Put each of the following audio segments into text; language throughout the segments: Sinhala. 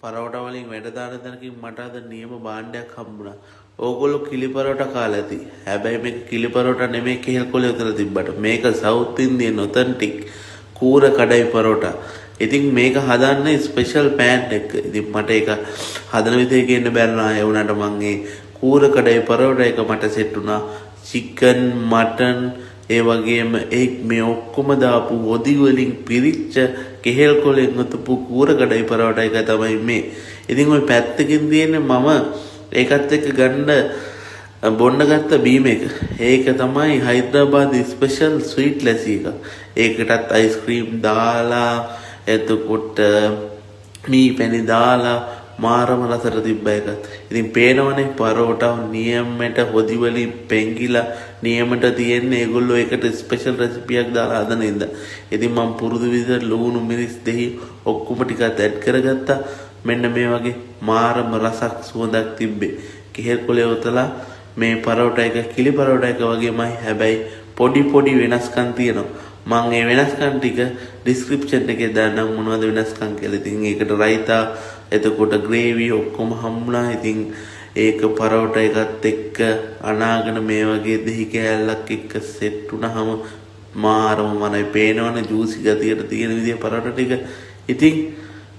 පරෝටා වලින් වැඩ දාන තැනකින් මට අද නියම භාණ්ඩයක් හම්බුණා. ඕගොල්ලෝ කිලි පරෝටා කාලා ඇති. හැබැයි මේක කිලි පරෝටා නෙමෙයි කෙහෙල් කොලේ උතලා තිබ්බට. මේක සවුත් ඉන්දියන් ඔතෙන්ටික් කූර කඩයි පරෝටා. ඉතින් මේක හදන්නේ ස්පෙෂල් පෑන් එක. ඉතින් මට ඒක හදන විදිහ කියන්න බැරිනා. ඒ වුණාට මම ඒ කූර කඩයි පරෝටා එක මට සෙට් වුණා. චිකන්, මටන්, ඒ වගේම මේ ඔක්කොම දාපු හොදි වලින් පිරිච්ච කෙහෙල් කොලෙන් උතපු කූර කඩයි පරෝටා එක තමයි මේ. ඉතින් ওই පැත්තකින් තියෙන්නේ මම ඒකත් එක්ක ගන්න බොන්න ගත්ත බීම එක. ඒක තමයි හයිදරාබාද් ස්පෙෂල් ස්වීට් ලැසි එක. ඒකටත් අයිස්ක්‍රීම් දාලා එතකොට මී පැණි දාලා මාරම රසට තිබ්බ එකක්. ඉතින් පේනවනේ පරෝටා නියමයට හොදි වලින් පෙංගිලා නියමයට තියෙන්නේ ඒගොල්ලෝ ඒකට ස්පෙෂල් රෙසිපියක් දාලා හදන ඉඳ. ඉතින් මම පුරුදු විදිහට ලුණු මිරිස් දෙහි ඔක්කොම ටිකක් ඇඩ් කරගත්තා. මෙන්න මේ වගේ මාරම රසක් සුවඳක් තිබ්බේ. කෙහෙල් කොලේ උතලා මේ පරෝටා එක කිලි පරෝටා එක වගේමයි. හැබැයි පොඩි වෙනස්කම් තියෙනවා. මම ඒ වෙනස්කම් ටික ඩිස්ක්‍රිප්ෂන් එකේ දාන්නම් මොනවද වෙනස්කම් කියලා. ඉතින් ඒකට රයිතා එතකොට ග්‍රේවි ඔක්කොම හම්බුණා. ඉතින් ඒක පරෝටා එකත් එක්ක අනාගෙන මේ වගේ දෙහි කෑල්ලක් එක්ක සෙට් වුණාම මාරම මනයි පේනවනේ ජූසි ගතියට තියෙන විදිය පරෝටා ටික. ඉතින්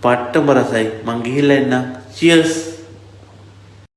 පට්ටම රසයි. මං ගිහිල්ලා එන්නම්. චියර්ස්.